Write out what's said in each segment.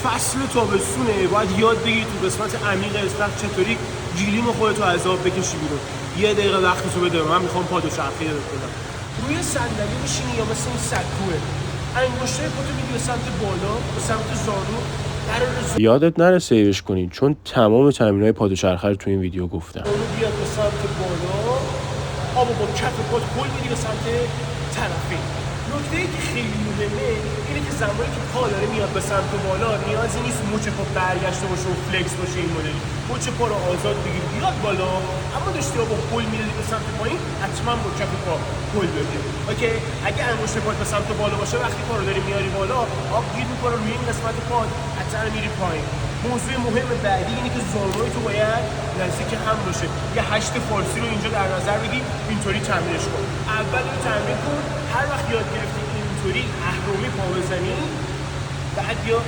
فصل تابستونه، باید یاد بگیری تو قسمت عمیق استخر چطوری گیلیم خودتو از آب بکشی بیرون. یه دقیقه وقتتو بده، من میخوام پادوچرخی بکنم. روی صندلی بشینی یا مثل این سکوه، انگشتای خودتو میدی به سمت بالا، به سمت زانو. یادت نره سیوش کنین چون تمام تمرینای پادوچرخه رو تو این ویدیو گفتم. زانو بیاد به سمت بالا، آبو با کف پات هل میدی به سمت طرفین. نکته‌ای که خیلی مهمه اینه که زمانی که پا داره میاد به سمت بالا، نیازی نیست مچ پا برگشته باشه و فلکس باشه. این مدلی مچ پا رو آزاد بگیر بیاد بالا، اما داشتی با هل میدی به سمت پایین، حتما با کف پا هل بده. اوکی؟ اگه انگشت پات به سمت بالا باشه، وقتی پا رو داری میاری بالا، آب گیر میکنه روی این قسمت پا، حتما میری پایین. موضوع مهم بعدی اینه که زانوی تو باید نزدیک هم باشه. یه 8 فارسی رو اینجا در نظر بگیر، اینطوری تمرینش کن. اول اینو تمرین کن، هر وقت یاد گرفتی اینطوری اهرمی پا بزنی، بعد یا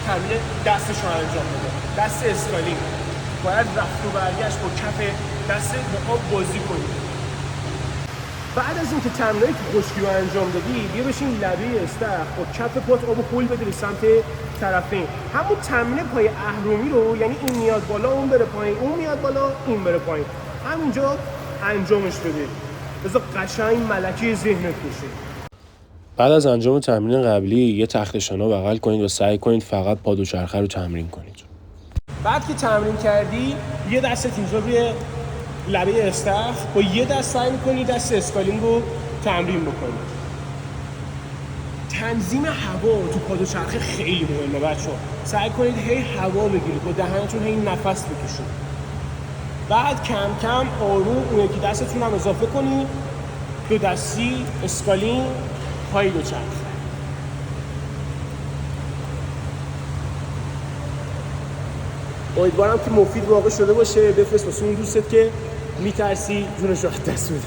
تمرین دستش رو انجام بده. دست اسکالینگ باید رفت و برگشت با کف دست با آب بازی کنی. بعد از اینکه تمرینای خشکی رو انجام دادی، بیا بشین لبه استخر با کف پات آبو هل بده به سمت طرفین. همون تمرین پای اهرمی رو، یعنی این میاد بالا اون بره پایین، اون میاد بالا این بره پایین، همینجا انجامش بده. بذار قشنگ ملکه ذهنت بشه. بعد از انجام تمرین قبلی یه تخت شنا بغل کنید و سعی کنید فقط پادوچرخه رو تمرین کنید. بعد که تمرین کردی، یه دستت اینجا روی لبه استخر، با یه دست سعی می‌کنی دست اسکالینگ رو تمرین بکنی. تنظیم هوا تو پادوچرخه خیلی مهمه بچه‌ها. سعی کنید هی هوا بگیرید، با دهنتون هی نفس بکشید. بعد کم کم آروم اون یکی دستتون هم اضافه کنید، دو دستی اسکالینگ پای دوچرخه. امیدوارم که مفید واقع شده باشه. بفرست واسه اون دوستت که میترسی جونش رو از دست بده.